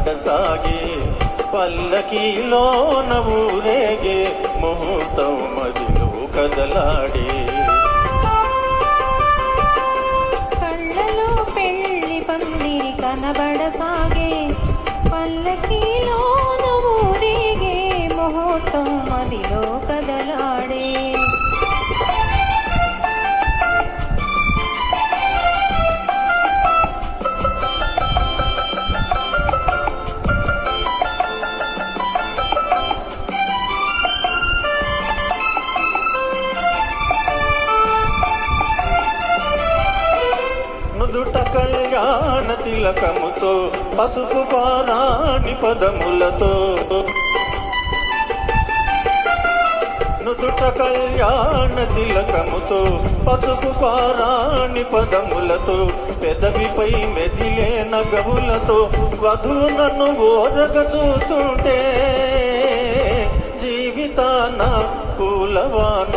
కనబడసాగే పల్లకీలోన ఊరేగే ముహూర్తం మదిలో కదలాడే కళ్ళలో పెళ్లి పందిరి కనబడసాగే పల్లకీలోన ఊరేగే ముహూర్తం మదిలో కదలాడే నుదుట కళ్యాణ తిలకముతో పసుపు పారాణి పదములతో నుదుట కళ్యాణ తిలకముతో పసుపు పారాణి పదములతో పెదవిపై మెదిలే నగవులతో వధువునను ఓరగ చూస్తుంటే జీవితాన పూలవాన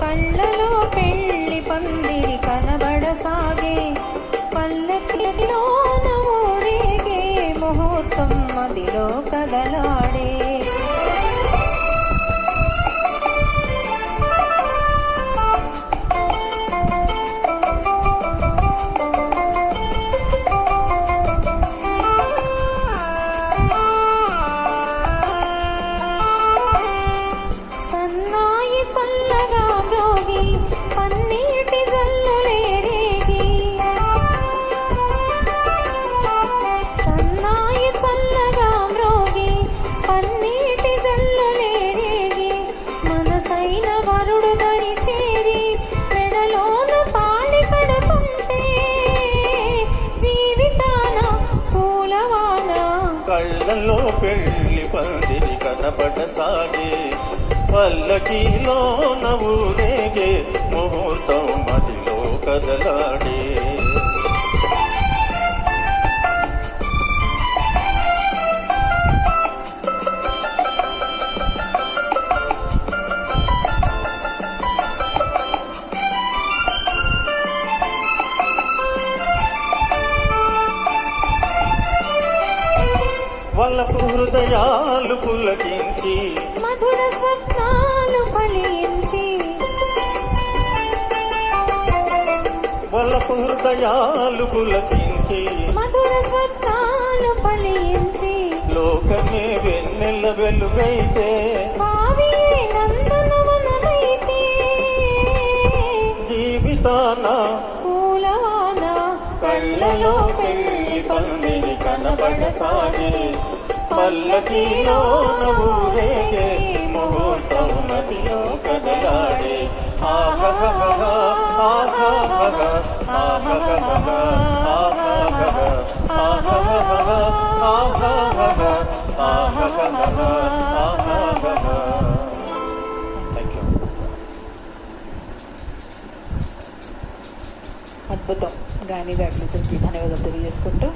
కళ్ళలో పెళ్లి పందిరి కనబడసాగే పల్లకిలోన ఊరేగే ముహూర్తం మదిలో కదలాడే సన్నాయి చల్లగా మ్రోగి పన్నీటి జల్లులే రేగి సన్నాయి చల్లగా మ్రోగి పన్నీటి జల్లులే రేగి మనసైన వరుడు దరి చేరి మెడలోన తాళి కడుతుంటే జీవితాన పూలవాన కళ్ళలో పెళ్లి పందిరి కనబడసాగే పల్లకీలోన ఊరేగే ముహూర్తం మదిలో కదలాడే వల్లపు హృదయాలు పులకించి మధుర స్వప్నాలు ఫలించి వల్లపు హృదయాలు పులకించి మధుర స్వప్నాలు ఫలించి లోకమే వెన్నెల వెలుగైతే భావియే నందనవనమైతే జీవితాన పూలవాన కళ్ళలో పెళ్లి పందిరి కనబడసాగే పల్లకీలోన ఊరేగే ముహూర్తం నదిలో కదలాడే ఆహహహ ఆహహహ ఆహహహ ఆహహహ ఆహహహ ఆహహహ ఆహహహ ఆహహహ. Thank you. అద్భుతం. గాయని గారికి ధన్యవాదాలు తెలియజేసుకుంటూ